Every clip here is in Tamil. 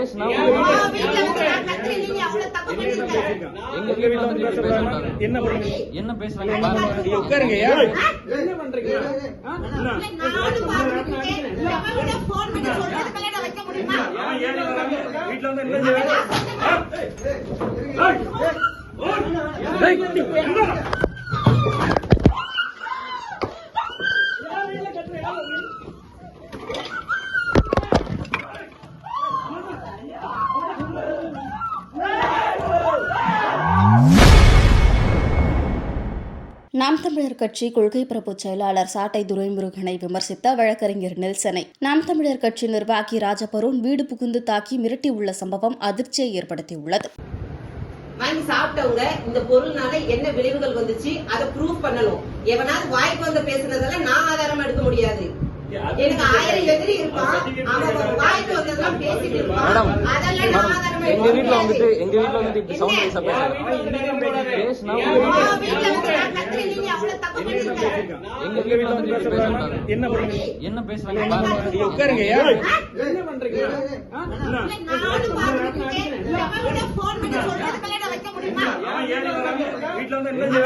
பேசினா என்ன பேசுறாங்க உட்காருங்க. என்ன பண்றீங்க? வீட்டுல வந்து என்ன நாம் தமிழர் கட்சி கொள்கை பரப்பு செயலாளர் சாட்டை துரைமுருகனை விமர்சித்த வழக்கறிஞர் நெல்சனை நாம் தமிழர் கட்சி நிர்வாகி ராஜபருண் வீடு புகுந்து தாக்கி மிரட்டியுள்ள சம்பவம் அதிர்ச்சியை ஏற்படுத்தியுள்ளது. வாங்கி சாப்பிட்டவங்க இந்த பொருள்னால என்ன விளைவுகள் வந்துச்சு அதை ப்ரூவ் பண்ணணும். எவனாவது வாய்ப்பு வந்து பேசுனதெல்லாம் நான் ஆதாரம் எடுக்க முடியாது. எனக்கு 1000 எதிரி இருப்பான். அவன் வாய்ப்பு வந்ததெல்லாம் பேசிட்டு இருப்பான். அதெல்லாம் நான் ஆதாரம் எங்க வீட்டுல வந்துட்டு இப்படி சவுண்ட் வைஸா பேசினா எங்க வீட்டுல வந்து இப்படி பேசுறாங்க என்ன பேசுறாங்க உட்காருங்க. என்ன பண்றீங்க? வீட்டுல வந்து என்ன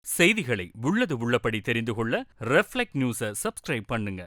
செய்திகளை உள்ளது உள்ளபடி தெரிந்து கொள்ள ரெஃப்ளெக்ட் நியூஸை சப்ஸ்கிரைப் பண்ணுங்க.